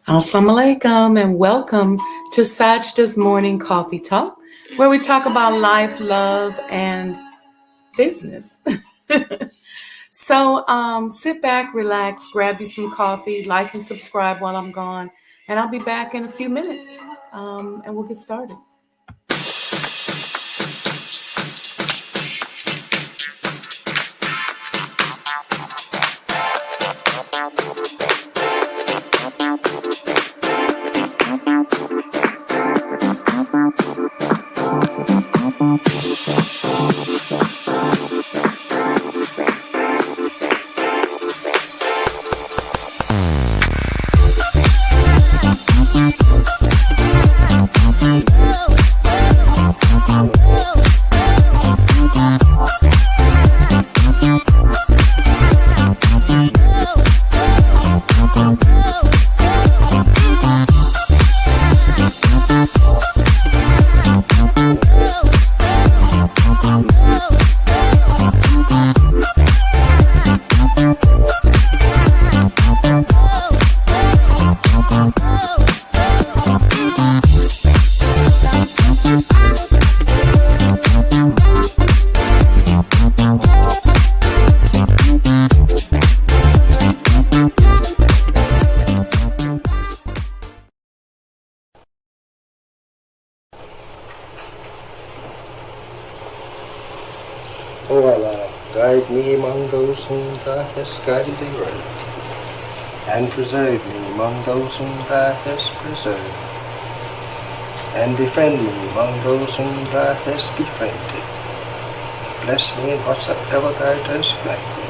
Assalamu alaikum and welcome to Sajdah's Morning Coffee Talk, where we talk about life, love, and business. So sit back, relax, grab you some coffee, like and subscribe while I'm gone, and I'll be back in a few minutes, and we'll get started. O Allah, guide me among those whom Thou hast guided aright, and preserve me among those whom Thou hast preserved, and befriend me among those whom Thou hast befriended. Bless me in whatsoever Thou dost grant me,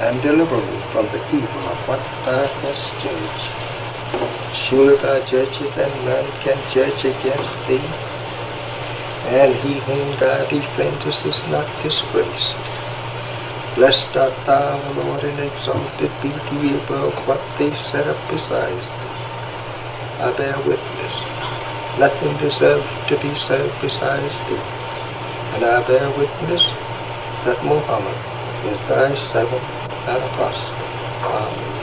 and deliver me from the evil of what Thou hast judged. Surely Thou judges, and none can judge against Thee, and he whom Thou befriendest is not disgraced. Blessed art Thou, O Lord, and exalted be Thee above what they set up besides Thee. I bear witness, nothing deserves to be served besides Thee, and I bear witness that Muhammad is Thy servant and apostle. Amen.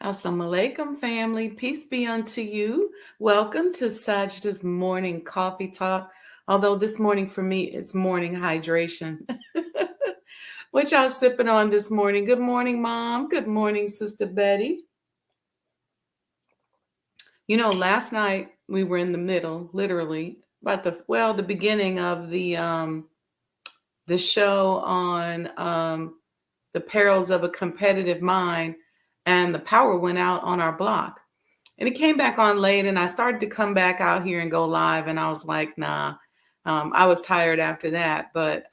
Assalamu alaikum, family. Peace be unto you. Welcome to Sajdah's morning coffee talk. Although this morning for me, it's morning hydration. What y'all sipping on this morning? Good morning, Mom. Good morning, Sister Betty. You know, last night we were in the middle, literally, about the beginning of the show on the perils of a competitive mind, and the power went out on our block. And it came back on late, and I started to come back out here and go live, and I was like, nah. I was tired after that, but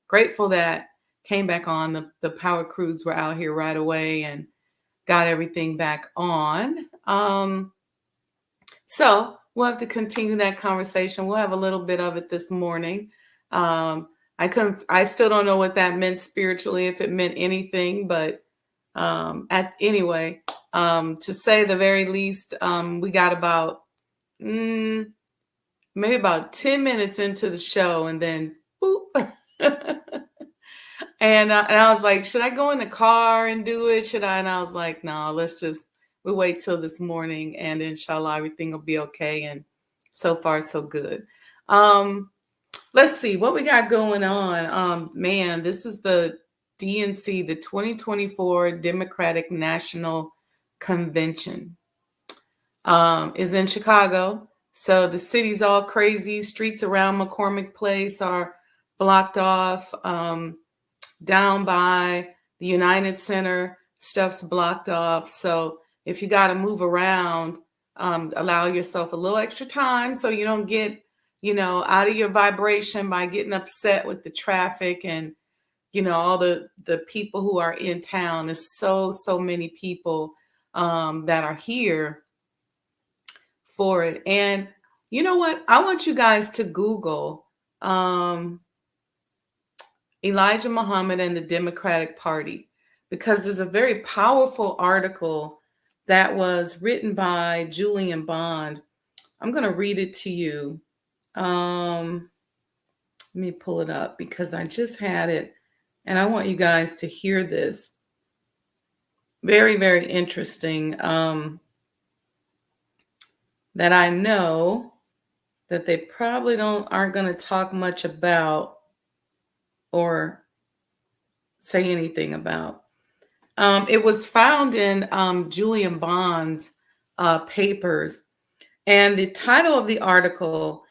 grateful that came back on. The power crews were out here right away and got everything back on. So we'll have to continue that conversation. We'll have a little bit of it this morning. I still don't know what that meant spiritually, if it meant anything, but to say the very least, we got about maybe about 10 minutes into the show, and then boop. And I was like, should I go in the car and do it? Should I? And I was like, no, we'll wait till this morning, and inshallah, everything will be okay. And so far, so good. Let's see what we got going on. Man, this is the DNC, the 2024 Democratic National Convention. Is in Chicago. So the city's all crazy. Streets around McCormick Place are blocked off. Down by the United Center, stuff's blocked off. So if you got to move around, allow yourself a little extra time so you don't get, out of your vibration by getting upset with the traffic and, all the people who are in town. There's so many people that are here for it. And you know what? I want you guys to Google Elijah Muhammad and the Democratic Party, because there's a very powerful article that was written by Julian Bond. I'm going to read it to you. Let me pull it up because I just had it and I want you guys to hear this. Very, very interesting. That I know that they probably aren't going to talk much about or say anything about. It was found in Julian Bond's papers, and the title of the article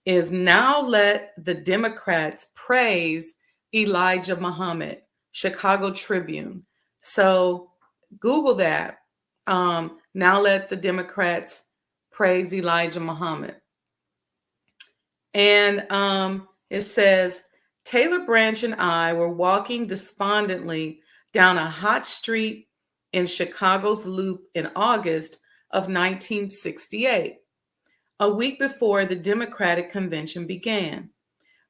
is "Now Let the Democrats Praise Elijah Muhammad," Chicago Tribune. So Google that. Now let the Democrats praise Elijah Muhammad. And it says, Taylor Branch and I were walking despondently down a hot street in Chicago's Loop in August of 1968, a week before the Democratic Convention began.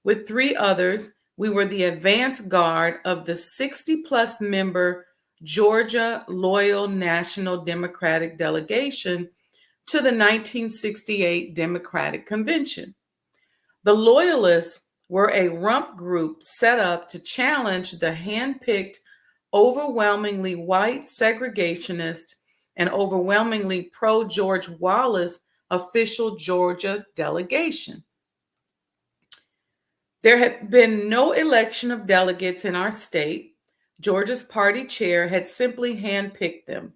With 3 others, we were the advance guard of the 60-plus member Georgia Loyal National Democratic Delegation to the 1968 Democratic Convention. The Loyalists were a rump group set up to challenge the hand-picked, overwhelmingly white segregationist and overwhelmingly pro-George Wallace official Georgia delegation. There had been no election of delegates in our state. Georgia's party chair had simply handpicked them.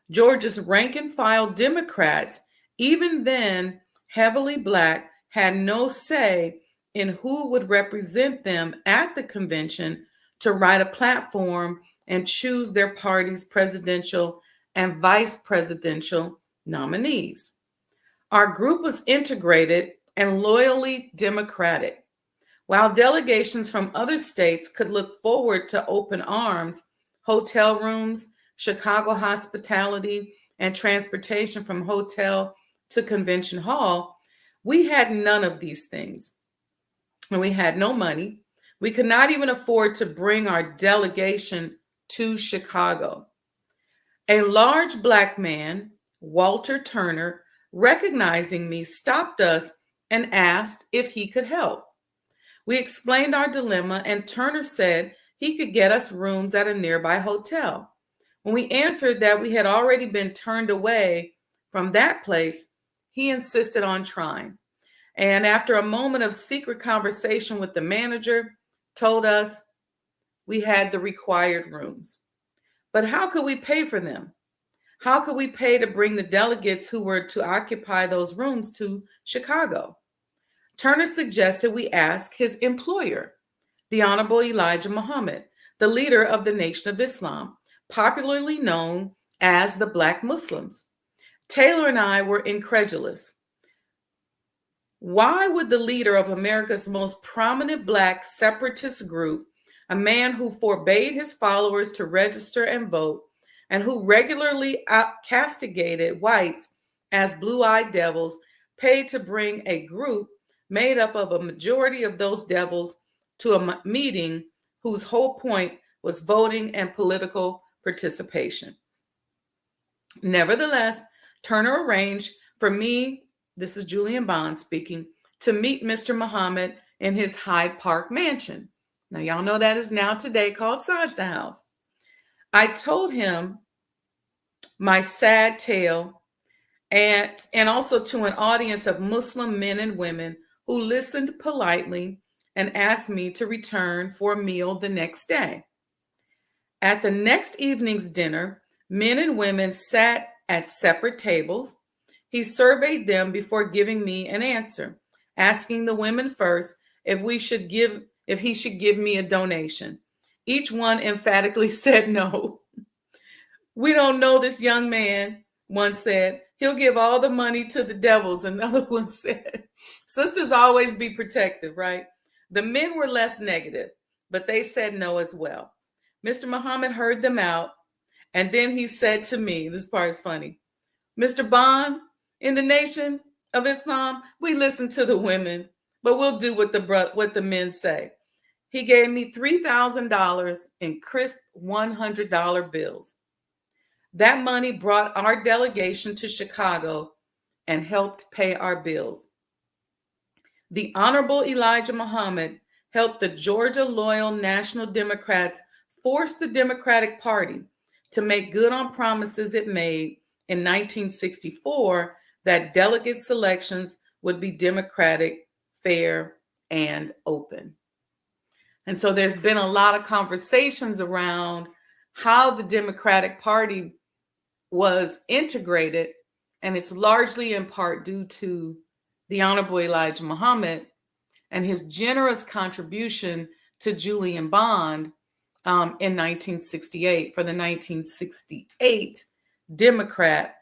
Georgia's rank-and-file Democrats, even then heavily Black, had no say in who would represent them at the convention to write a platform and choose their party's presidential and vice presidential nominees. Our group was integrated and loyally Democratic. While delegations from other states could look forward to open arms, hotel rooms, Chicago hospitality, and transportation from hotel to convention hall, we had none of these things. And we had no money. We could not even afford to bring our delegation to Chicago. A large Black man, Walter Turner, recognizing me, stopped us and asked if he could help. We explained our dilemma, and Turner said he could get us rooms at a nearby hotel. When we answered that we had already been turned away from that place, he insisted on trying. And after a moment of secret conversation with the manager, told us we had the required rooms. But how could we pay for them? How could we pay to bring the delegates who were to occupy those rooms to Chicago? Turner suggested we ask his employer, the Honorable Elijah Muhammad, the leader of the Nation of Islam, popularly known as the Black Muslims. Taylor and I were incredulous. Why would the leader of America's most prominent Black separatist group, a man who forbade his followers to register and vote, and who regularly castigated whites as blue-eyed devils, pay to bring a group made up of a majority of those devils to a meeting whose whole point was voting and political participation? Nevertheless, Turner arranged for me, this is Julian Bond speaking, to meet Mr. Muhammad in his Hyde Park mansion. Now, y'all know that is now today called Sajdah House. I told him my sad tale and also to an audience of Muslim men and women who listened politely and asked me to return for a meal the next day. At the next evening's dinner, men and women sat at separate tables. He surveyed them before giving me an answer, asking the women first if he should give me a donation. Each one emphatically said no. "We don't know this young man," one said. "He'll give all the money to the devils," another one said. Sisters always be protective, right? The men were less negative, but they said no as well. Mr. Muhammad heard them out, and then he said to me, this part is funny, "Mr. Bond, in the Nation of Islam, we listen to the women, but we'll do what the men say." He gave me $3,000 in crisp $100 bills. That money brought our delegation to Chicago and helped pay our bills. The Honorable Elijah Muhammad helped the Georgia Loyal National Democrats force the Democratic Party to make good on promises it made in 1964 that delegate selections would be democratic, fair, and open. And so there's been a lot of conversations around how the Democratic Party was integrated, and it's largely in part due to the Honorable Elijah Muhammad and his generous contribution to Julian Bond in 1968 for the 1968 Democratic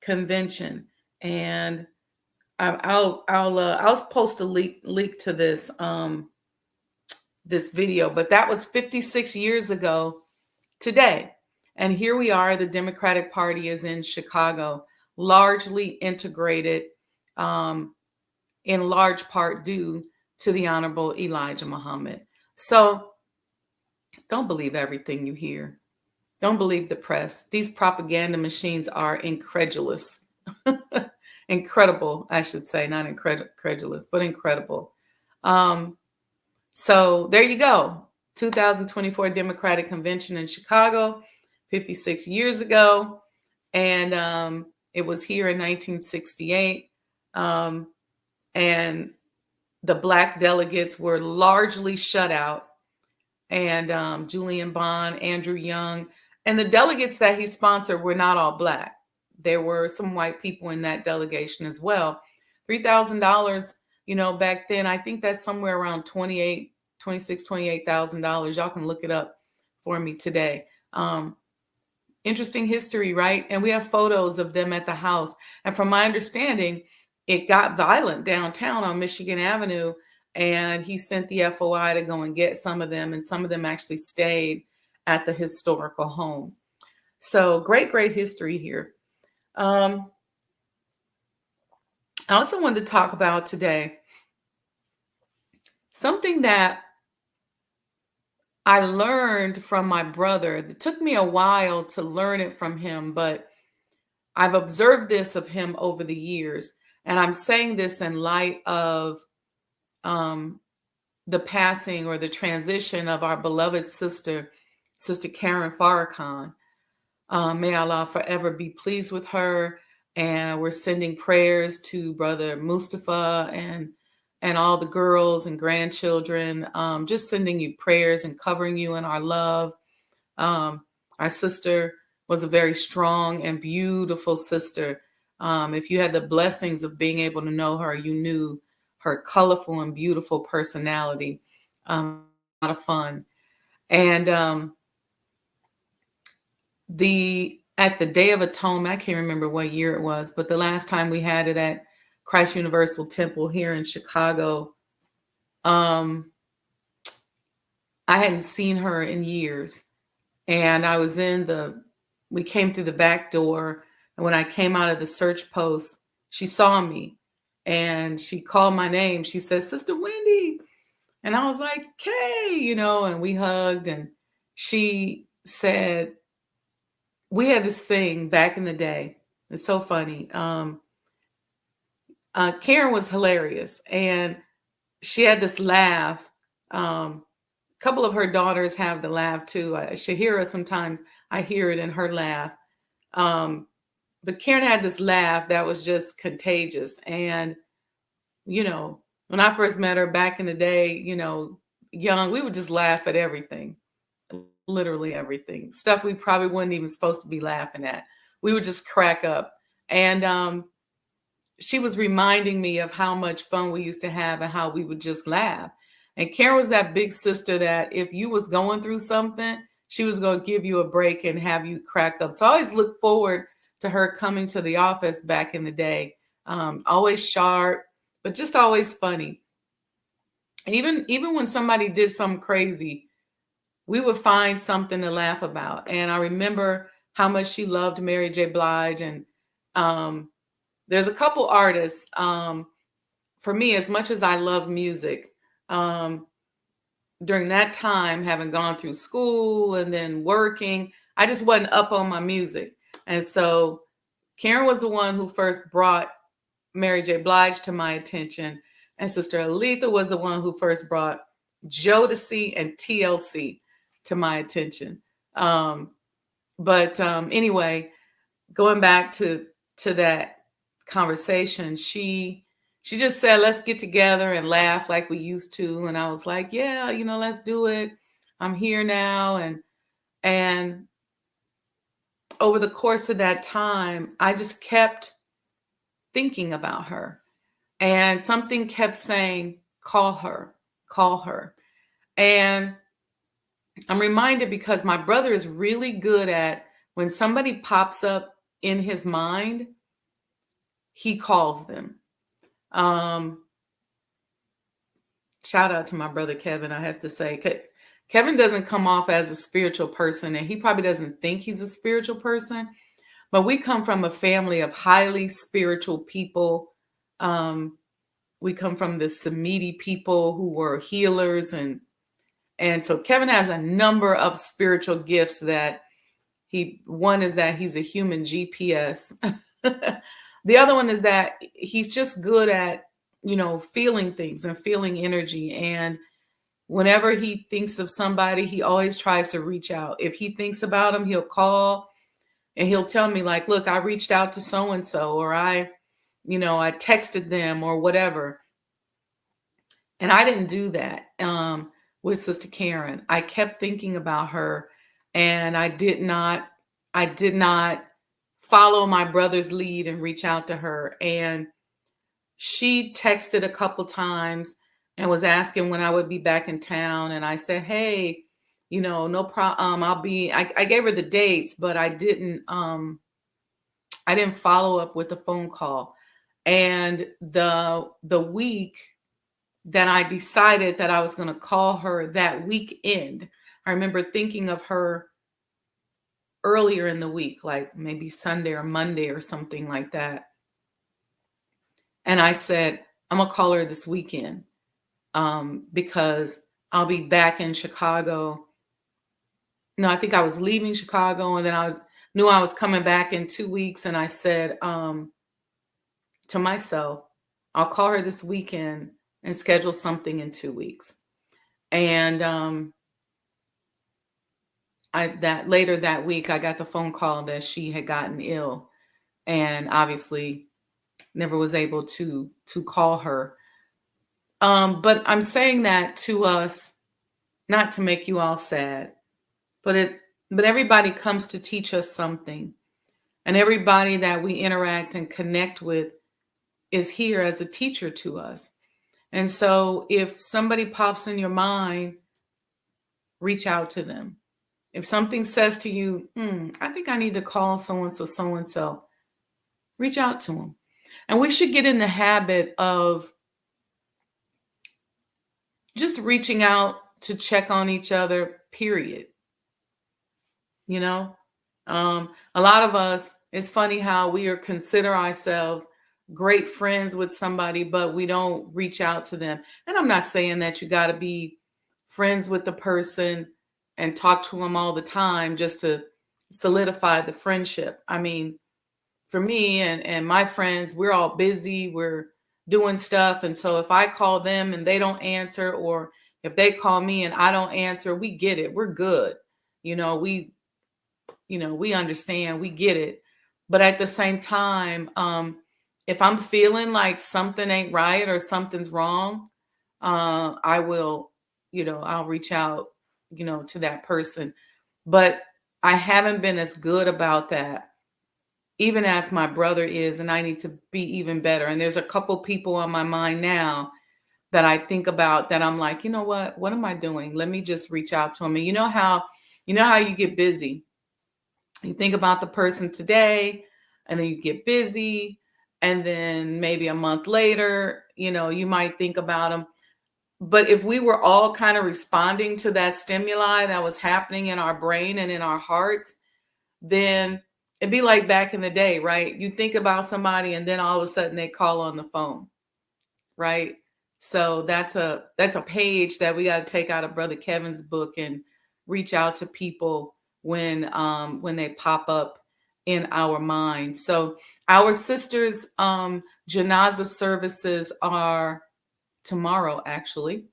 convention. And I'll post a link to this video, but that was 56 years ago today. And here we are, the Democratic Party is in Chicago, largely integrated, in large part due to the Honorable Elijah Muhammad. So don't believe everything you hear. Don't believe the press. These propaganda machines are incredulous. Incredible, I should say, not incredulous, but incredible. So there you go. 2024 Democratic Convention in Chicago, 56 years ago. And it was here in 1968. And the Black delegates were largely shut out. And Julian Bond, Andrew Young, and the delegates that he sponsored were not all Black. There were some white people in that delegation as well. $3,000, back then, I think that's somewhere around $28,000. Y'all can look it up for me today. Interesting history, right? And we have photos of them at the house. And from my understanding, it got violent downtown on Michigan Avenue, and he sent the FOI to go and get some of them, and some of them actually stayed at the historical home. So great history here. I also wanted to talk about today something that I learned from my brother. It took me a while to learn it from him, but I've observed this of him over the years. And I'm saying this in light of the passing or the transition of our beloved sister, Sister Karen Farrakhan. May Allah forever be pleased with her. And we're sending prayers to Brother Mustafa and all the girls and grandchildren. Just sending you prayers and covering you in our love. Our sister was a very strong and beautiful sister. If you had the blessings of being able to know her, you knew her colorful and beautiful personality. A lot of fun. And at the Day of Atonement, I can't remember what year it was, but the last time we had it at Christ Universal Temple here in Chicago, I hadn't seen her in years. And we came through the back door. And when I came out of the search post, she saw me and she called my name. She said, Sister Wendy. And I was like, "Kay," and we hugged. And she said, we had this thing back in the day. It's so funny. Karen was hilarious. And she had this laugh. A couple of her daughters have the laugh too. Shahira, sometimes I hear it in her laugh. But Karen had this laugh that was just contagious. And, when I first met her back in the day, young, we would just laugh at everything, literally everything, stuff we probably wasn't even supposed to be laughing at. We would just crack up. And she was reminding me of how much fun we used to have and how we would just laugh. And Karen was that big sister that if you was going through something, she was going to give you a break and have you crack up. So I always look forward to her coming to the office back in the day. Always sharp, but just always funny. And even when somebody did something crazy, we would find something to laugh about. And I remember how much she loved Mary J. Blige. And there's a couple artists, for me, as much as I love music, during that time, having gone through school and then working, I just wasn't up on my music. And so Karen was the one who first brought Mary J. Blige to my attention. And Sister Aletha was the one who first brought Jodeci and TLC to my attention. But anyway, going back to that conversation, she just said, let's get together and laugh like we used to. And I was like, yeah, let's do it. I'm here now. And over the course of that time, I just kept thinking about her. And something kept saying, call her, call her. And I'm reminded because my brother is really good at when somebody pops up in his mind, he calls them. Shout out to my brother Kevin, I have to say. Kevin doesn't come off as a spiritual person, and he probably doesn't think he's a spiritual person, but we come from a family of highly spiritual people. We come from the Samiti people who were healers, and so Kevin has a number of spiritual gifts that one is that he's a human GPS. The other one is that he's just good at, feeling things and feeling energy. And whenever he thinks of somebody, he always tries to reach out. If he thinks about him, he'll call and he'll tell me like, look, I reached out to so-and-so, or I texted them or whatever. And I didn't do that with Sister Karen. I kept thinking about her, and I did not follow my brother's lead and reach out to her. And she texted a couple times and was asking when I would be back in town. And I said, hey, no problem. I gave her the dates, but I didn't follow up with a phone call. And the week that I decided that I was going to call her that weekend, I remember thinking of her earlier in the week, like maybe Sunday or Monday or something like that. And I said, I'm going to call her this weekend because I'll be back in Chicago. No, I think I was leaving Chicago, and then I knew I was coming back in 2 weeks. And I said to myself, I'll call her this weekend and schedule something in 2 weeks. And that later that week, I got the phone call that she had gotten ill, and obviously never was able to call her. But I'm saying that to us, not to make you all sad, but everybody comes to teach us something, and everybody that we interact and connect with is here as a teacher to us. And so if somebody pops in your mind, reach out to them. If something says to you, I think I need to call so and so, reach out to them. And we should get in the habit of just reaching out to check on each other, period. You know, a lot of us, it's funny how we are consider ourselves great friends with somebody, but we don't reach out to them. And I'm not saying that you got to be friends with the person and talk to them all the time just to solidify the friendship. I mean, for me and my friends, we're all busy, we're doing stuff. And so if I call them and they don't answer, or if they call me and I don't answer, we get it. We're good. You know, we we understand, we get it. But at the same time, if I'm feeling like something ain't right or something's wrong, I will, I'll reach out, to that person. But I haven't been as good about that, even as my brother is, and I need to be even better. And there's a couple people on my mind now that I think about that I'm like, you know what am I doing? Let me just reach out to them. And you know how you get busy. You think about the person today, and then you get busy, and then maybe a month later, you might think about them. But if we were all kind of responding to that stimuli that was happening in our brain and in our hearts, then it'd be like back in the day, right? You think about somebody and then all of a sudden they call on the phone, right? So that's a page that we got to take out of Brother Kevin's book and reach out to people when they pop up in our minds. So our sisters' janaza services are tomorrow, actually.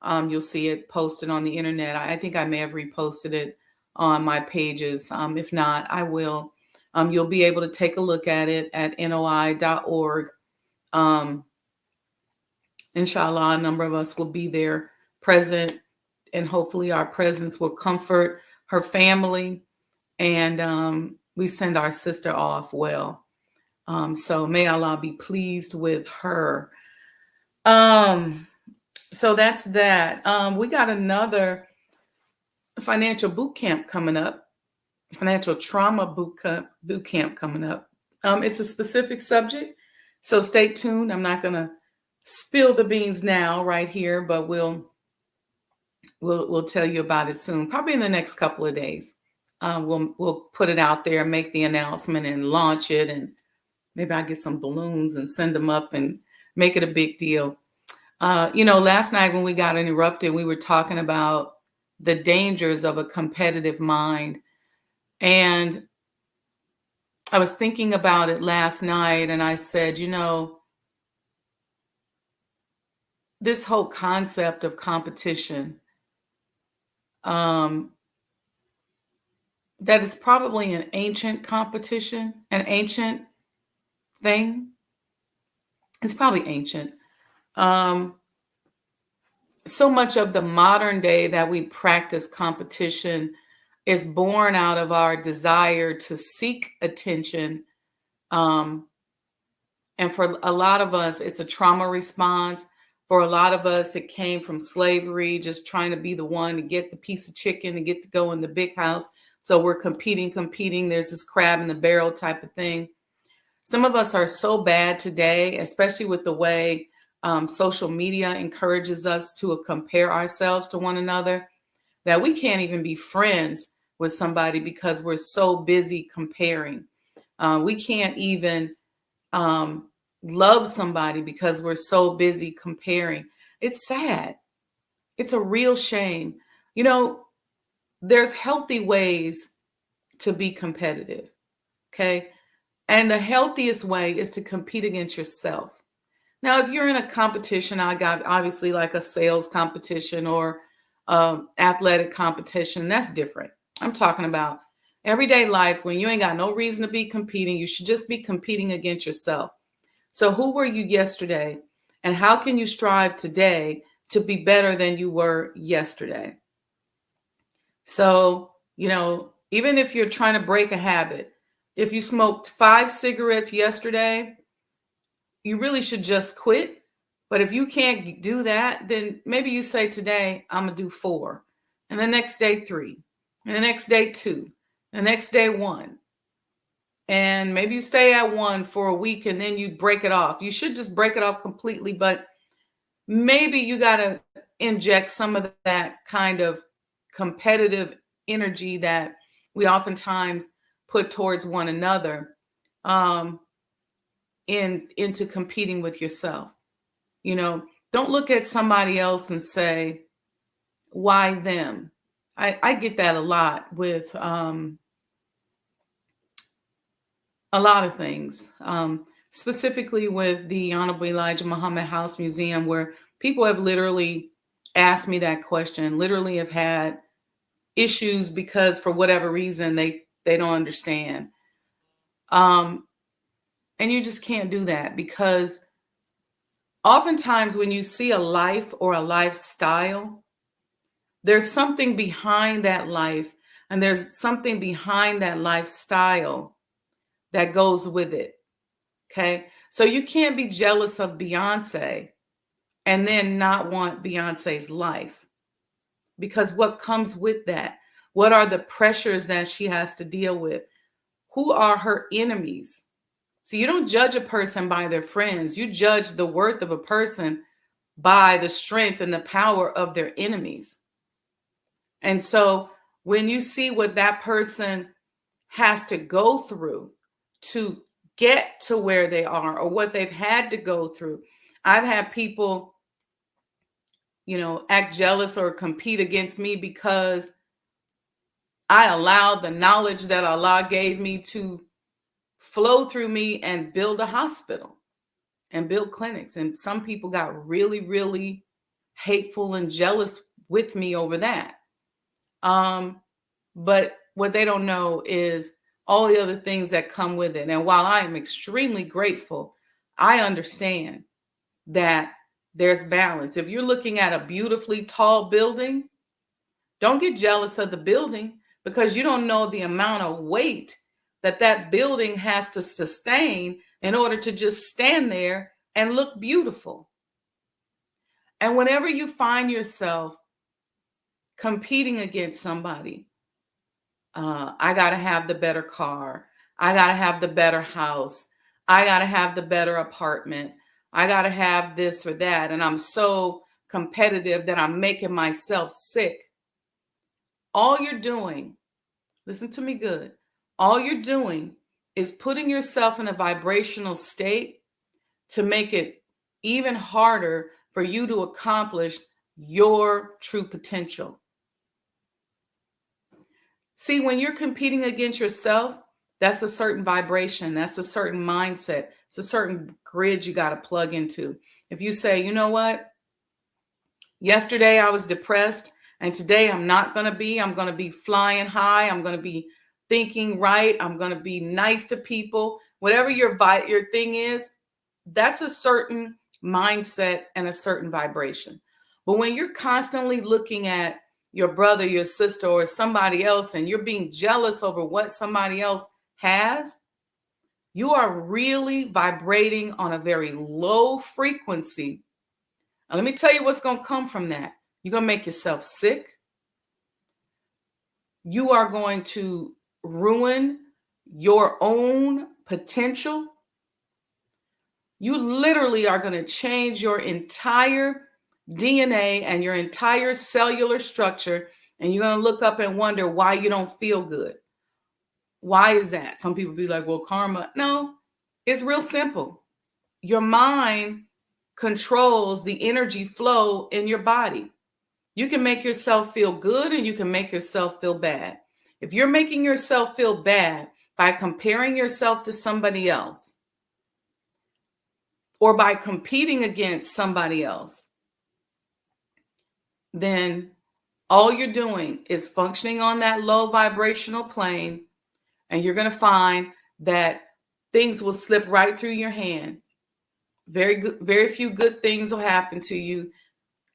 You'll see it posted on the internet. I think I may have reposted it on my pages. If not, I will. You'll be able to take a look at it at noi.org. Inshallah, a number of us will be there present, and hopefully our presence will comfort her family. And we send our sister off well. So may Allah be pleased with her. So that's that. We got another financial boot camp coming up, financial trauma boot camp coming up. It's a specific subject, so stay tuned. I'm not going to spill the beans now right here, but we'll tell you about it soon, probably in the next couple of days. We'll put it out there, make the announcement, and launch it, and maybe I'll get some balloons and send them up and make it a big deal. Last night when we got interrupted, we were talking about the dangers of a competitive mind. And I was thinking about it last night, and I said, this whole concept of competition, that is probably an ancient competition, an ancient thing. It's probably ancient. So much of the modern day that we practice competition is born out of our desire to seek attention. And for a lot of us, it's a trauma response. For a lot of us, it came from slavery, just trying to be the one to get the piece of chicken and get to go in the big house. So we're competing. There's this crab in the barrel type of thing. Some of us are so bad today, especially with the way social media encourages us to compare ourselves to one another, that we can't even be friends with somebody because we're so busy comparing. We can't even love somebody because we're so busy comparing. It's sad. It's a real shame. There's healthy ways to be competitive. Okay. And the healthiest way is to compete against yourself. Now, if you're in a competition, I got obviously like a sales competition or athletic competition, that's different. I'm talking about everyday life when you ain't got no reason to be competing. You should just be competing against yourself. So, who were you yesterday? And how can you strive today to be better than you were yesterday? So, even if you're trying to break a habit, if you smoked 5 cigarettes yesterday, you really should just quit. But if you can't do that, then maybe you say today, I'm going to do 4. And the next day, 3. And the next day, 2. The next day, 1. And maybe you stay at 1 for a week and then you break it off. You should just break it off completely. But maybe you got to inject some of that kind of competitive energy that we oftentimes put towards one another um, into competing with yourself. Don't look at somebody else and say, why them? I get that a lot with a lot of things, specifically with the Honorable Elijah Muhammad House Museum, where people have literally asked me that question, literally have had issues because for whatever reason they don't understand. Um, and you just can't do that because oftentimes when you see a life or a lifestyle, there's something behind that life and there's something behind that lifestyle that goes with it. Okay. So you can't be jealous of Beyonce and then not want Beyonce's life because what comes with that? What are the pressures that she has to deal with? Who are her enemies? So you don't judge a person by their friends. You judge the worth of a person by the strength and the power of their enemies. And so when you see what that person has to go through to get to where they are or what they've had to go through, I've had people, act jealous or compete against me because I allowed the knowledge that Allah gave me to flow through me and build a hospital and build clinics. And some people got really, really hateful and jealous with me over that. But what they don't know is all the other things that come with it. And while I am extremely grateful, I understand that there's balance. If you're looking at a beautifully tall building, don't get jealous of the building because you don't know the amount of weight that building has to sustain in order to just stand there and look beautiful. And whenever you find yourself competing against somebody, I got to have the better car. I got to have the better house. I got to have the better apartment. I got to have this or that. And I'm so competitive that I'm making myself sick. All you're doing, listen to me good, all you're doing is putting yourself in a vibrational state to make it even harder for you to accomplish your true potential. See, when you're competing against yourself, that's a certain vibration, that's a certain mindset, it's a certain grid you got to plug into. If you say, you know what, yesterday I was depressed and today I'm not going to be, I'm going to be flying high, I'm going to be thinking right, I'm going to be nice to people, whatever your thing is, that's a certain mindset and a certain vibration. But when you're constantly looking at your brother, your sister, or somebody else, and you're being jealous over what somebody else has, you are really vibrating on a very low frequency. Now, let me tell you what's going to come from that. You're going to make yourself sick. You are going to ruin your own potential. You literally are going to change your entire DNA and your entire cellular structure, and you're going to look up and wonder why you don't feel good. Why is that? Some people be like, well, karma. No, it's real simple. Your mind controls the energy flow in your body. You can make yourself feel good and you can make yourself feel bad. If you're making yourself feel bad by comparing yourself to somebody else or by competing against somebody else, then All you're doing is functioning on that low vibrational plane, and you're going to find that things will slip right through your hand. Very good, very few good things will happen to you.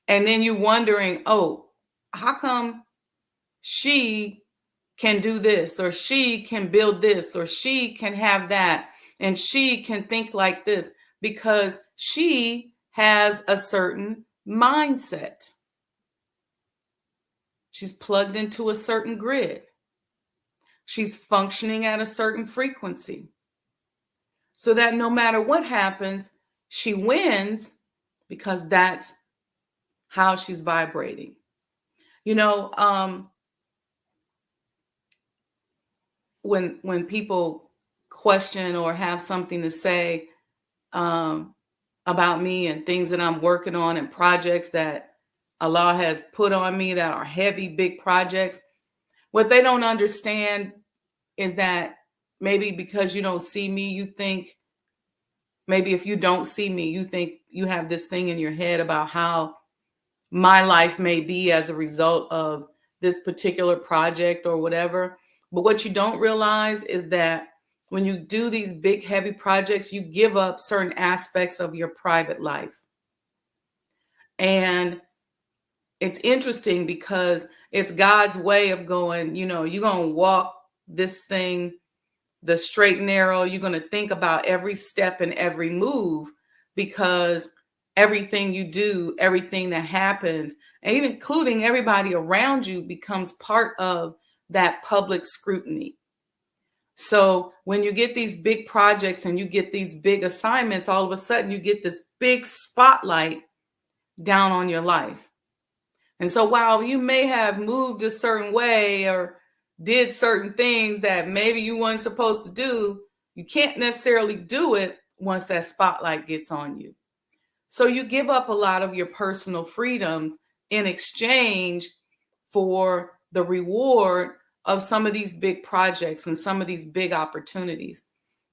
And then you're wondering, oh, how come she can do this, or she can build this, or she can have that, and she can think like this? Because she has a certain mindset. She's plugged into a certain grid. She's functioning at a certain frequency. So that no matter what happens, she wins because that's how she's vibrating. You know, when people question or have something to say um, about me and things that I'm working on and projects that Allah has put on me that are heavy, big projects, what they don't understand is that maybe because you don't see me, you think, maybe if you don't see me, you think you have this thing in your head about how my life may be as a result of this particular project or whatever. But what you don't realize is that when you do these big, heavy projects, you give up certain aspects of your private life. And it's interesting because it's God's way of going, you know, you're going to walk this thing the straight and narrow. You're going to think about every step and every move, because everything you do, everything that happens, and even including everybody around you, becomes part of that public scrutiny. So when you get these big projects and you get these big assignments, all of a sudden you get this big spotlight down on your life. And so while you may have moved a certain way or did certain things that maybe you weren't supposed to do, you can't necessarily do it once that spotlight gets on you. So you give up a lot of your personal freedoms in exchange for the reward of some of these big projects and some of these big opportunities.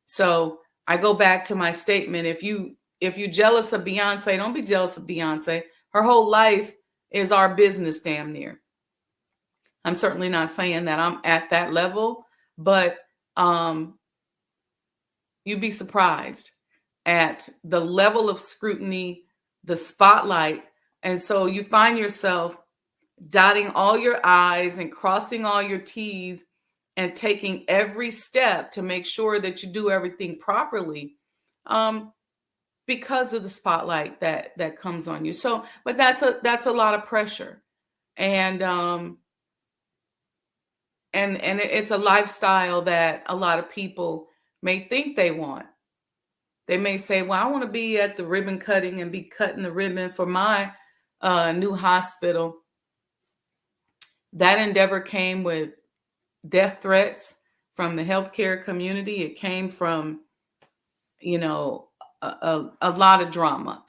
So I go back to my statement. If you jealous of Beyonce, don't be jealous of Beyonce. Her whole life is our business, damn near. I'm certainly not saying that I'm at that level, but you'd be surprised at the level of scrutiny, the spotlight. And so you find yourself dotting all your I's and crossing all your T's and taking every step to make sure that you do everything properly, because of the spotlight that comes on you. So, but that's a lot of pressure. And and it's a lifestyle that a lot of people may think they want. They may say, well, I want to be at the ribbon cutting and be cutting the ribbon for my new hospital. That endeavor came with death threats from the healthcare community. It came from, you know, a lot of drama.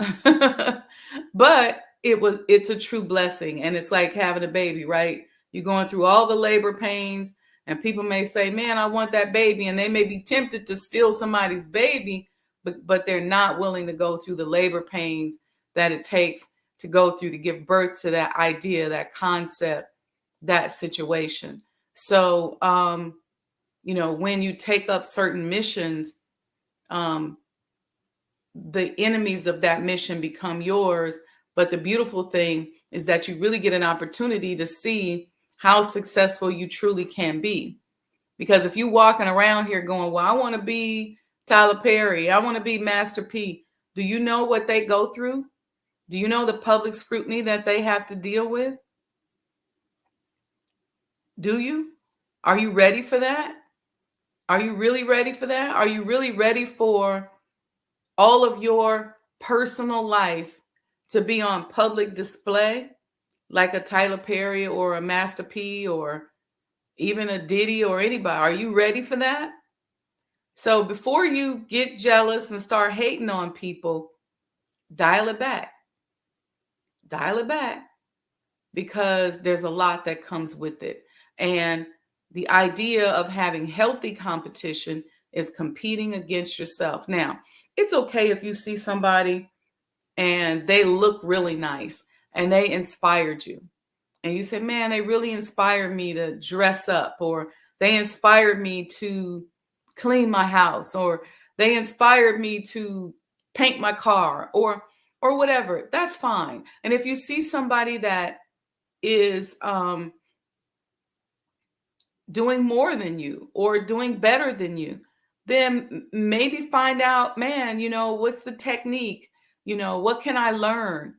But it's a true blessing. And it's like having a baby, right? You're going through all the labor pains, and people may say, man, I want that baby. And they may be tempted to steal somebody's baby, but they're not willing to go through the labor pains that it takes to go through to give birth to that idea, that concept, that situation. So, you know, when you take up certain missions, the enemies of that mission become yours. But the beautiful thing is that you really get an opportunity to see how successful you truly can be. Because if you're walking around here going, well, I want to be Tyler Perry, I want to be Master P, do you know what they go through? Do you know the public scrutiny that they have to deal with? Do you? Are you ready for that? Are you really ready for that? Are you really ready for all of your personal life to be on public display, like a Tyler Perry or a Master P or even a Diddy or anybody? Are you ready for that? So before you get jealous and start hating on people, dial it back. Dial it back, because there's a lot that comes with it. And the idea of having healthy competition is competing against yourself. Now, it's okay if you see somebody and they look really nice and they inspired you. and you say, man, they really inspired me to dress up, or they inspired me to clean my house, or they inspired me to paint my car, or whatever, that's fine. And if you see somebody that is doing more than you or doing better than you, then maybe find out, man, what's the technique? What can I learn?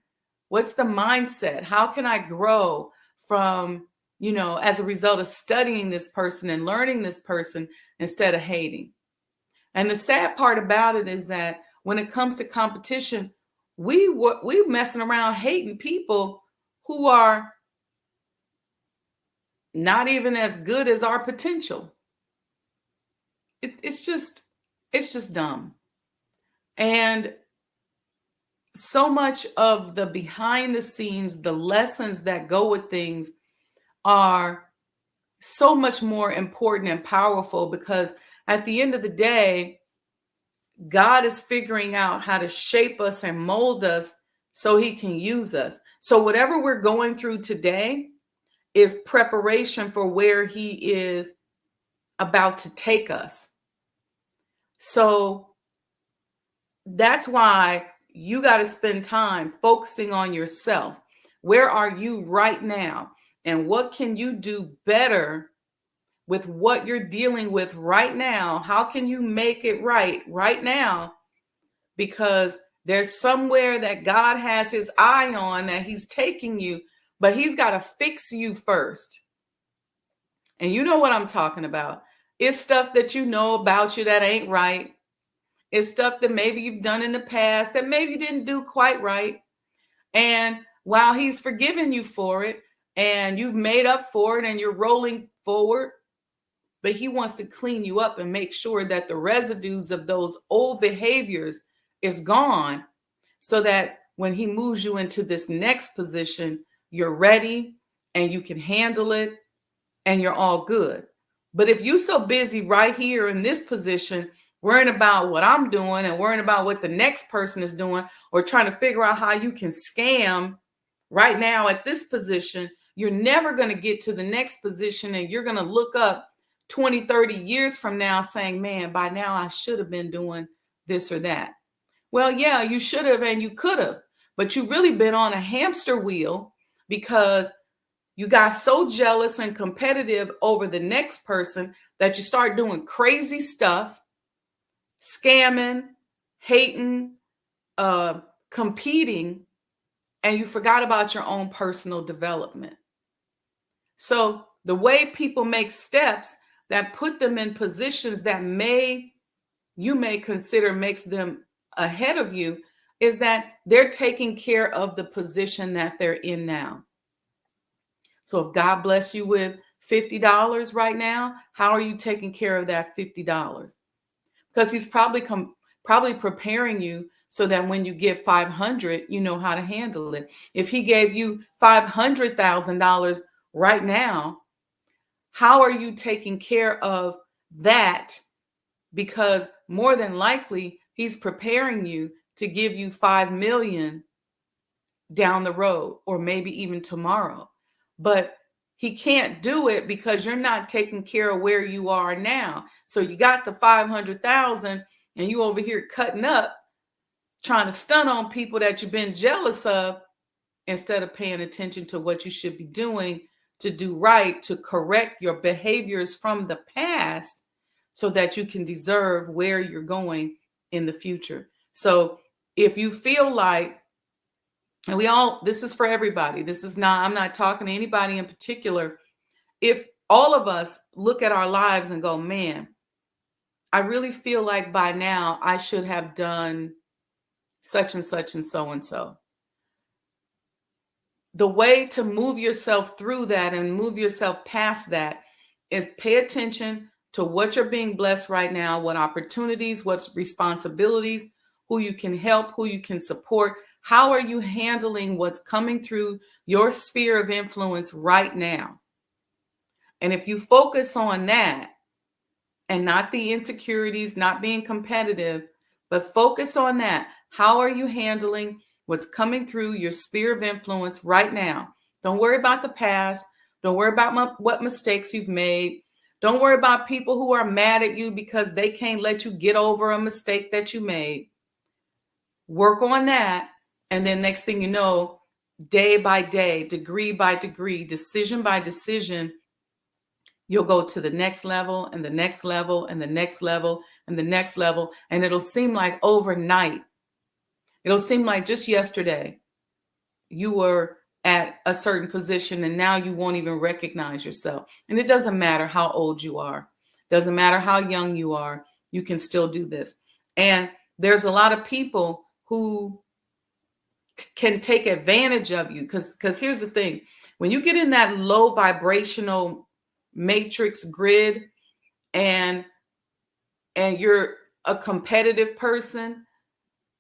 What's the mindset? How can I grow from, as a result of studying this person and learning this person instead of hating? And the sad part about it is that when it comes to competition, we messing around hating people who are not even as good as our potential. It's just dumb. And so much of the behind the scenes, the lessons that go with things are so much more important and powerful, because at the end of the day, God is figuring out how to shape us and mold us so he can use us. So whatever we're going through today is preparation for where he is about to take us. So that's why you got to spend time focusing on yourself. Where are you right now? And what can you do better with what you're dealing with right now? How can you make it right now? Because there's somewhere that God has his eye on that he's taking you, but he's got to fix you first. And you know what I'm talking about. It's stuff that you know about you that ain't right. It's stuff that maybe you've done in the past that maybe you didn't do quite right. And while he's forgiven you for it and you've made up for it and you're rolling forward, but he wants to clean you up and make sure that the residues of those old behaviors is gone, so that when he moves you into this next position, you're ready and you can handle it and you're all good. But if you're so busy right here in this position, worrying about what I'm doing and worrying about what the next person is doing, or trying to figure out how you can scam right now at this position, you're never going to get to the next position. And you're going to look up 20, 30 years from now saying, man, by now I should have been doing this or that. Well, yeah, you should have and you could have, but you really been on a hamster wheel because you got so jealous and competitive over the next person that you start doing crazy stuff, scamming, hating, competing, and you forgot about your own personal development. So the way people make steps that put them in positions that you may consider makes them ahead of you is that they're taking care of the position that they're in now. So if God bless you with $50 right now, how are you taking care of that $50? Because he's probably preparing you so that when you get 500, you know how to handle it. If he gave you $500,000 right now, how are you taking care of that? Because more than likely, he's preparing you to give you 5 million down the road, or maybe even tomorrow. But he can't do it because you're not taking care of where you are now. So you got the 500,000 and you over here cutting up, trying to stun on people that you've been jealous of, instead of paying attention to what you should be doing to do right, to correct your behaviors from the past so that you can deserve where you're going in the future. So if you feel like, and this is for everybody. I'm not talking to anybody in particular. If all of us look at our lives and go, man, I really feel like by now I should have done such and such and so and so. The way to move yourself through that and move yourself past that is pay attention to what you're being blessed right now, what opportunities, what responsibilities, who you can help, who you can support. How are you handling what's coming through your sphere of influence right now? And if you focus on that and not the insecurities, not being competitive, but focus on that. How are you handling what's coming through your sphere of influence right now? Don't worry about the past. Don't worry about what mistakes you've made. Don't worry about people who are mad at you because they can't let you get over a mistake that you made. Work on that. And then next thing you know, day by day, degree by degree, decision by decision, you'll go to the next level and the next level and the next level and the next level. And it'll seem like overnight. It'll seem like just yesterday you were at a certain position and now you won't even recognize yourself. And it doesn't matter how old you are. Doesn't matter how young you are. You can still do this. And there's a lot of people who can take advantage of you because here's the thing. When you get in that low vibrational matrix grid and you're a competitive person,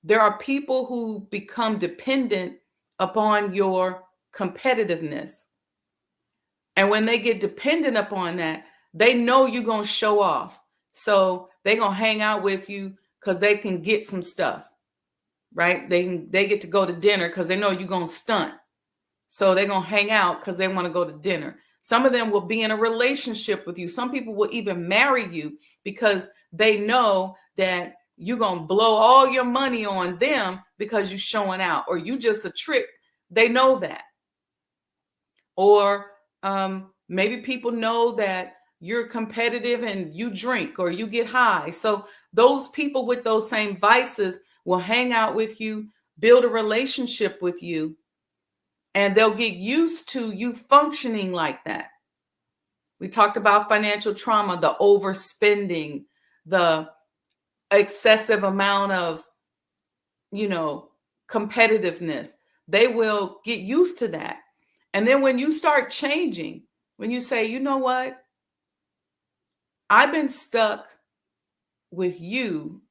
there are people who become dependent upon your competitiveness. And when they get dependent upon that, they know you're going to show off. So they're going to hang out with you because they can get some stuff, right? They get to go to dinner because they know you're going to stunt. So they're going to hang out because they want to go to dinner. Some of them will be in a relationship with you. Some people will even marry you because they know that you're going to blow all your money on them because you're showing out, or you just a trick. They know that. Or maybe people know that you're competitive and you drink or you get high. So those people with those same vices will hang out with you, build a relationship with you, and they'll get used to you functioning like that. We talked about financial trauma, the overspending, the excessive amount of, competitiveness. They will get used to that. And then when you start changing, when you say, you know what, I've been stuck with you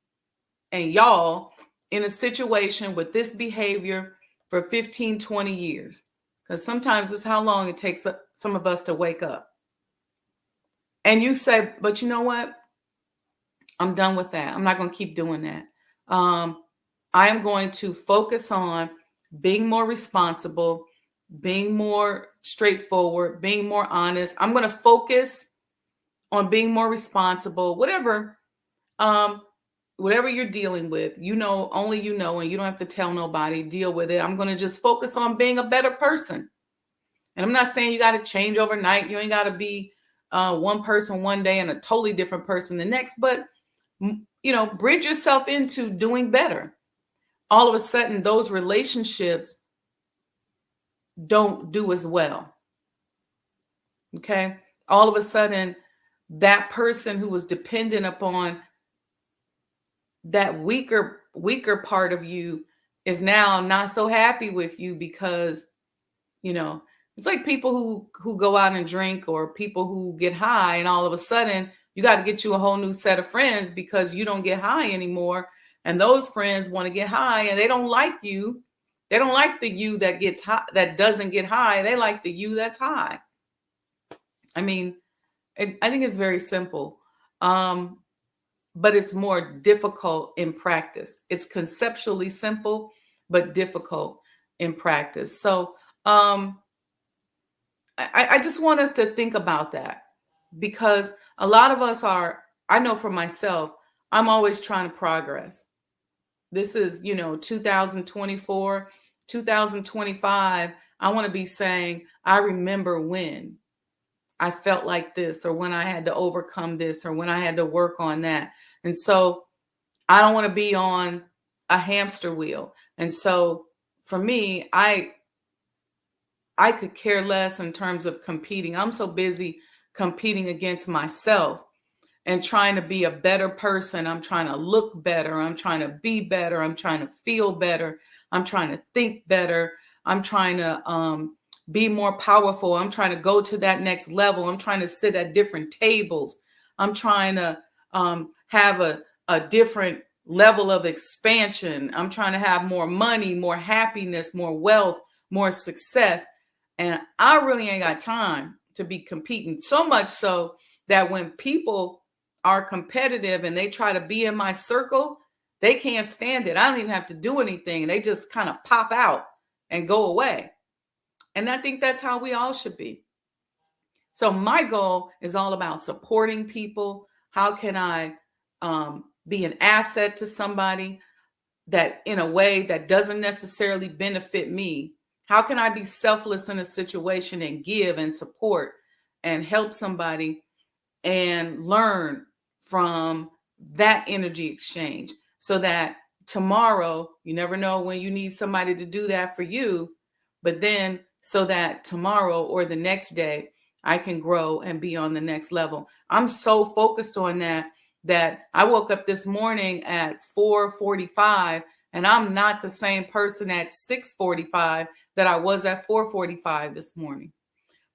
and y'all in a situation with this behavior for 15, 20 years. Because sometimes it's how long it takes some of us to wake up. And you say, but you know what? I'm done with that. I'm not going to keep doing that. I am going to focus on being more responsible, being more straightforward, being more honest. I'm going to focus on being more responsible, whatever you're dealing with, only you know, and you don't have to tell nobody, deal with it. I'm going to just focus on being a better person. And I'm not saying you got to change overnight. You ain't got to be one person one day and a totally different person the next, but, bridge yourself into doing better. All of a sudden, those relationships don't do as well. Okay. All of a sudden, that person who was dependent upon that weaker part of you is now not so happy with you because, it's like people who go out and drink, or people who get high, and all of a sudden you got to get you a whole new set of friends because you don't get high anymore. And those friends want to get high and they don't like you. They don't like the you that gets high, that doesn't get high. They like the you that's high. I mean, I think it's very simple. But it's more difficult in practice. It's conceptually simple, but difficult in practice. So I just want us to think about that, because a lot of us are, I know for myself, I'm always trying to progress. This is, 2024, 2025. I want to be saying, I remember when I felt like this, or when I had to overcome this, or when I had to work on that. And so I don't want to be on a hamster wheel. And so for me, I could care less in terms of competing. I'm so busy competing against myself and trying to be a better person. I'm trying to look better. I'm trying to be better. I'm trying to feel better. I'm trying to think better. I'm trying to be more powerful. I'm trying to go to that next level. I'm trying to sit at different tables. I'm trying to have a different level of expansion. I'm trying to have more money, more happiness, more wealth, more success. And I really ain't got time to be competing, so much so that when people are competitive and they try to be in my circle, they can't stand it. I don't even have to do anything. They just kind of pop out and go away. And I think that's how we all should be. So my goal is all about supporting people. How can I be an asset to somebody that in a way that doesn't necessarily benefit me? How can I be selfless in a situation and give and support and help somebody and learn from that energy exchange so that tomorrow, you never know when you need somebody to do that for you, but then so that tomorrow or the next day, I can grow and be on the next level. I'm so focused on that I woke up this morning at 4:45 and I'm not the same person at 6:45 that I was at 4:45 this morning,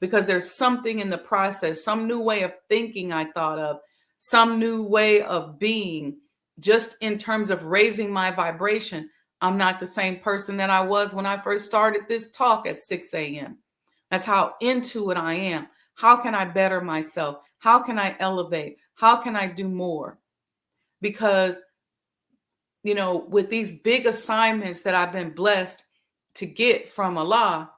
because there's something in the process, some new way of thinking I thought of, some new way of being, just in terms of raising my vibration. I'm not the same person that I was when I first started this talk at 6 a.m. That's how into it I am. How can I better myself? How can I elevate? How can I do more? Because, with these big assignments that I've been blessed to get from Allah,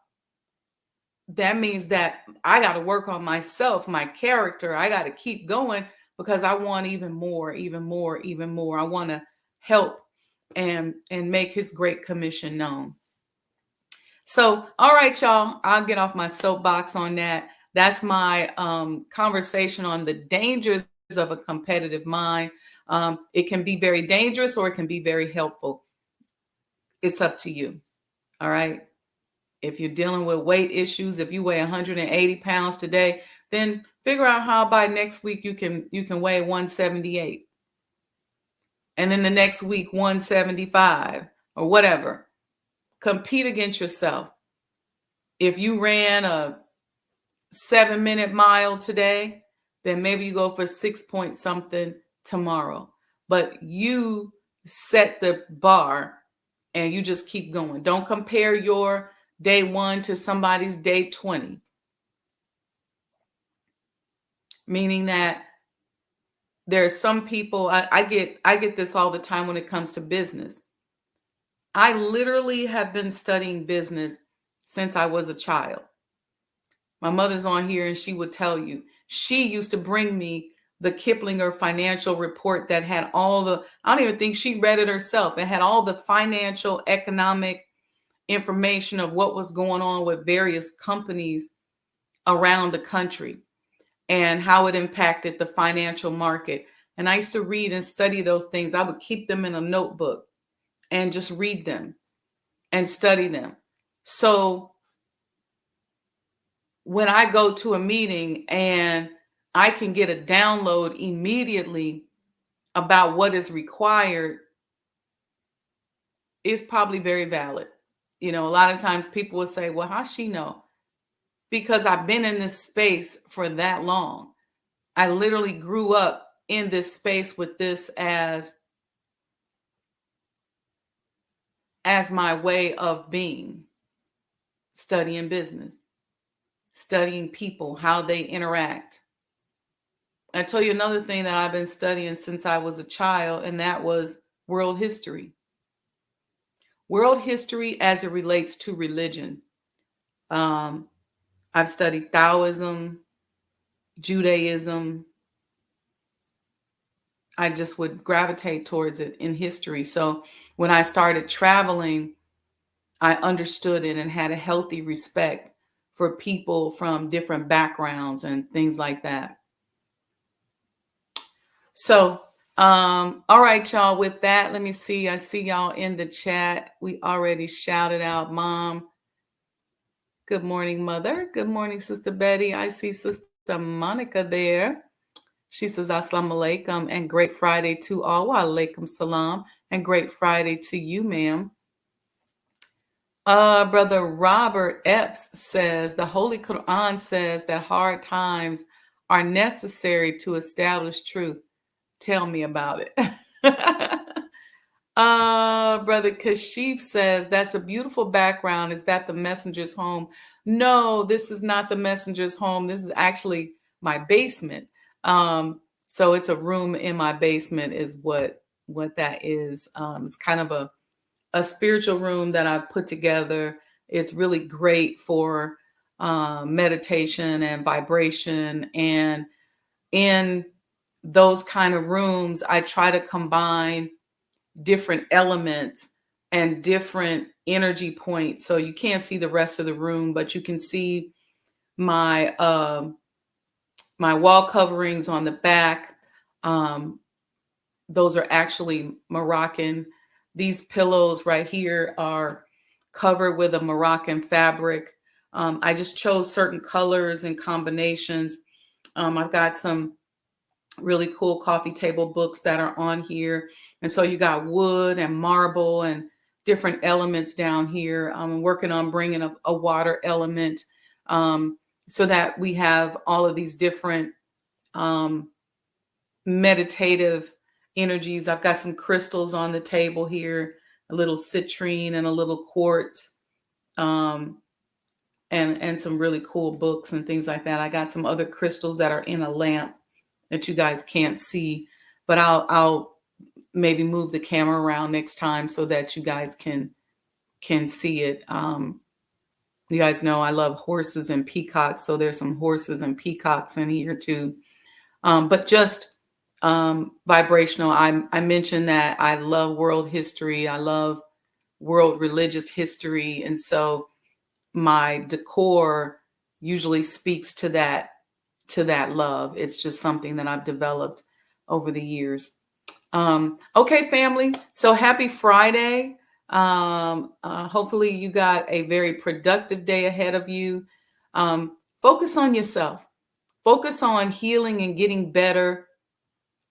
that means that I got to work on myself, my character. I got to keep going because I want even more, even more, even more. I want to help and make his great commission known. So, all right, y'all, I'll get off my soapbox on that. That's my conversation on the dangers of a competitive mind. It can be very dangerous or it can be very helpful. It's up to you. All right. If you're dealing with weight issues, if you weigh 180 pounds today, then figure out how by next week you can weigh 178. And then the next week 175 or whatever. Compete against yourself. If you ran a 7-minute mile today, then maybe you go for 6 point something tomorrow. But you set the bar and you just keep going. Don't compare your day 1 to somebody's day 20. Meaning that there are some people, I get this all the time when it comes to business. I literally have been studying business since I was a child. My mother's on here and she would tell you, she used to bring me the Kiplinger financial report that had all the, I don't even think she read it herself. It had all the financial, economic information of what was going on with various companies around the country and how it impacted the financial market. And I used to read and study those things. I would keep them in a notebook and just read them and study them. So when I go to a meeting and I can get a download immediately about what is required, is probably very valid. A lot of times people will say, well, how's she know? Because I've been in this space for that long. I literally grew up in this space with this as my way of being, studying business, studying people, how they interact. I tell you another thing that I've been studying since I was a child, and that was world history. World history as it relates to religion. I've studied Taoism, Judaism. I just would gravitate towards it in history. So when I started traveling, I understood it and had a healthy respect for people from different backgrounds and things like that. So, all right, y'all, with that, let me see. I see y'all in the chat. We already shouted out Mom. Good morning, Mother. Good morning, Sister Betty. I see Sister Monica there. She says, Assalamu alaikum and great Friday to all. Wa alaikum salam and great Friday to you, ma'am. Brother Robert Epps says, the Holy Quran says that hard times are necessary to establish truth. Tell me about it. Brother Kashif says, that's a beautiful background. Is that the messenger's home? No, this is not the messenger's home. This is actually my basement. So it's a room in my basement is what that is. It's kind of a spiritual room that I put together It's really great for meditation and vibration. And in those kind of rooms, I try to combine different elements and different energy points. So you can't see the rest of the room, but you can see my my wall coverings on the back. Um, those are actually Moroccan. These pillows right here are covered with a Moroccan fabric. I just chose certain colors and combinations. I've got some really cool coffee table books that are on here. And so you got wood and marble and different elements down here. I'm working on bringing a water element, so that we have all of these different um, meditative energies. I've got some crystals on the table here, a little citrine and a little quartz, um, and some really cool books and things like that. I got some other crystals that are in a lamp that you guys can't see, but I'll maybe move the camera around next time so that you guys can see it. You guys know I love horses and peacocks, so there's some horses and peacocks in here too. But just vibrational. I mentioned that I love world history. I love world religious history, and so my decor usually speaks to that love. It's just something that I've developed over the years. Okay, family. So happy Friday. Hopefully you got a very productive day ahead of you. Focus on yourself. Focus on healing and getting better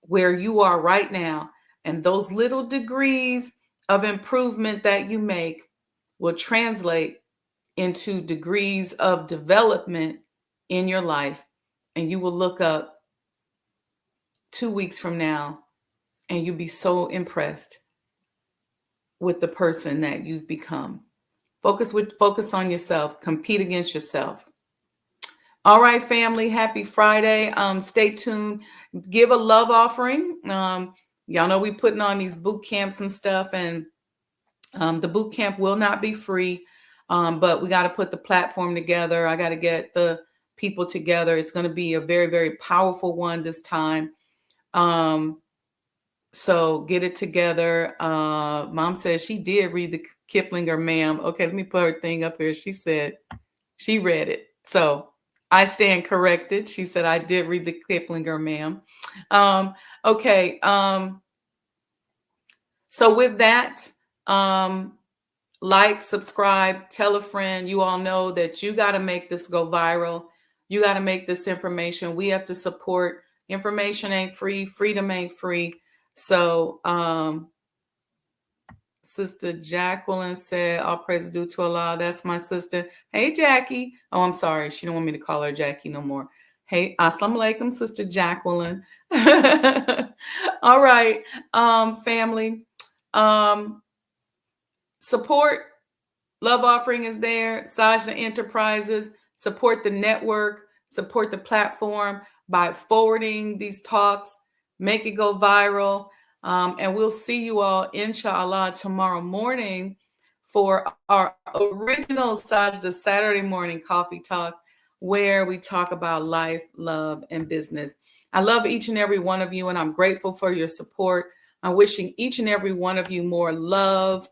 where you are right now. And those little degrees of improvement that you make will translate into degrees of development in your life. And you will look up 2 weeks from now and you'll be so impressed with the person that you've become. Focus on yourself. Compete against yourself. All right, family. Happy Friday. Stay tuned. Give a love offering. Y'all know we putting on these boot camps and stuff, and the boot camp will not be free, but we got to put the platform together. I got to get the people together. It's going to be a very, very powerful one this time. So get it together. Mom says she did read the Kiplinger, ma'am. Okay, let me put her thing up here. She said she read it. So I stand corrected. She said I did read the Kiplinger, ma'am. Okay. So with that, like, subscribe, tell a friend. You all know that you got to make this go viral. You got to make this information. We have to support. Information ain't free. Freedom ain't free. So, Sister Jacqueline said, all praise due to Allah. That's my sister. Hey, Jackie. Oh, I'm sorry. She don't want me to call her Jackie no more. Hey, assalamu alaikum, Sister Jacqueline. All right, family. Support. Love offering is there. Sajdah Enterprises. Support the network. Support the platform by forwarding these talks. Make it go viral. And we'll see you all, inshallah, tomorrow morning for our original Sajdah Saturday morning coffee talk, where we talk about life, love, and business. I love each and every one of you, and I'm grateful for your support. I'm wishing each and every one of you more love,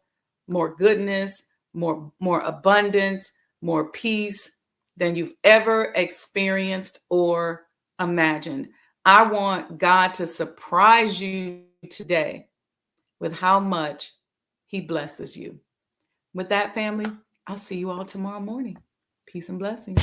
more goodness, more abundance, more peace than you've ever experienced or imagined. I want God to surprise you today with how much He blesses you. With that, family, I'll see you all tomorrow morning. Peace and blessings.